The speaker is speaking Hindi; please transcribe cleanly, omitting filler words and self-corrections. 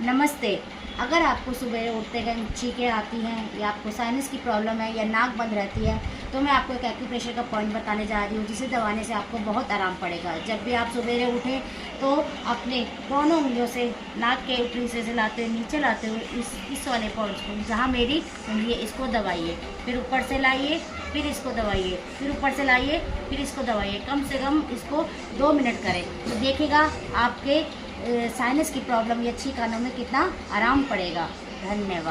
नमस्ते। अगर आपको सुबह उठते टाइम छींकें आती हैं या आपको साइनस की प्रॉब्लम है या नाक बंद रहती है, तो मैं आपको एक एक्यूप्रेशर का पॉइंट बताने जा रही हूँ जिसे दबाने से आपको बहुत आराम पड़ेगा। जब भी आप सवेरे उठें तो अपने दोनों उंगलियों से नाक के ऊपरी हिस्से से लाते हुए नीचे लाते हुए इस वाले पॉइंट्स को, जहाँ मेरी उंगली है, इसको दबाइए। फिर ऊपर से लाइए, फिर इसको दबाइए, फिर ऊपर से लाइए, फिर इसको दबाइए। कम से कम इसको 2 मिनट करें तो देखिएगा आपके साइनस की प्रॉब्लम या छींक आने में कितना आराम पड़ेगा। धन्यवाद।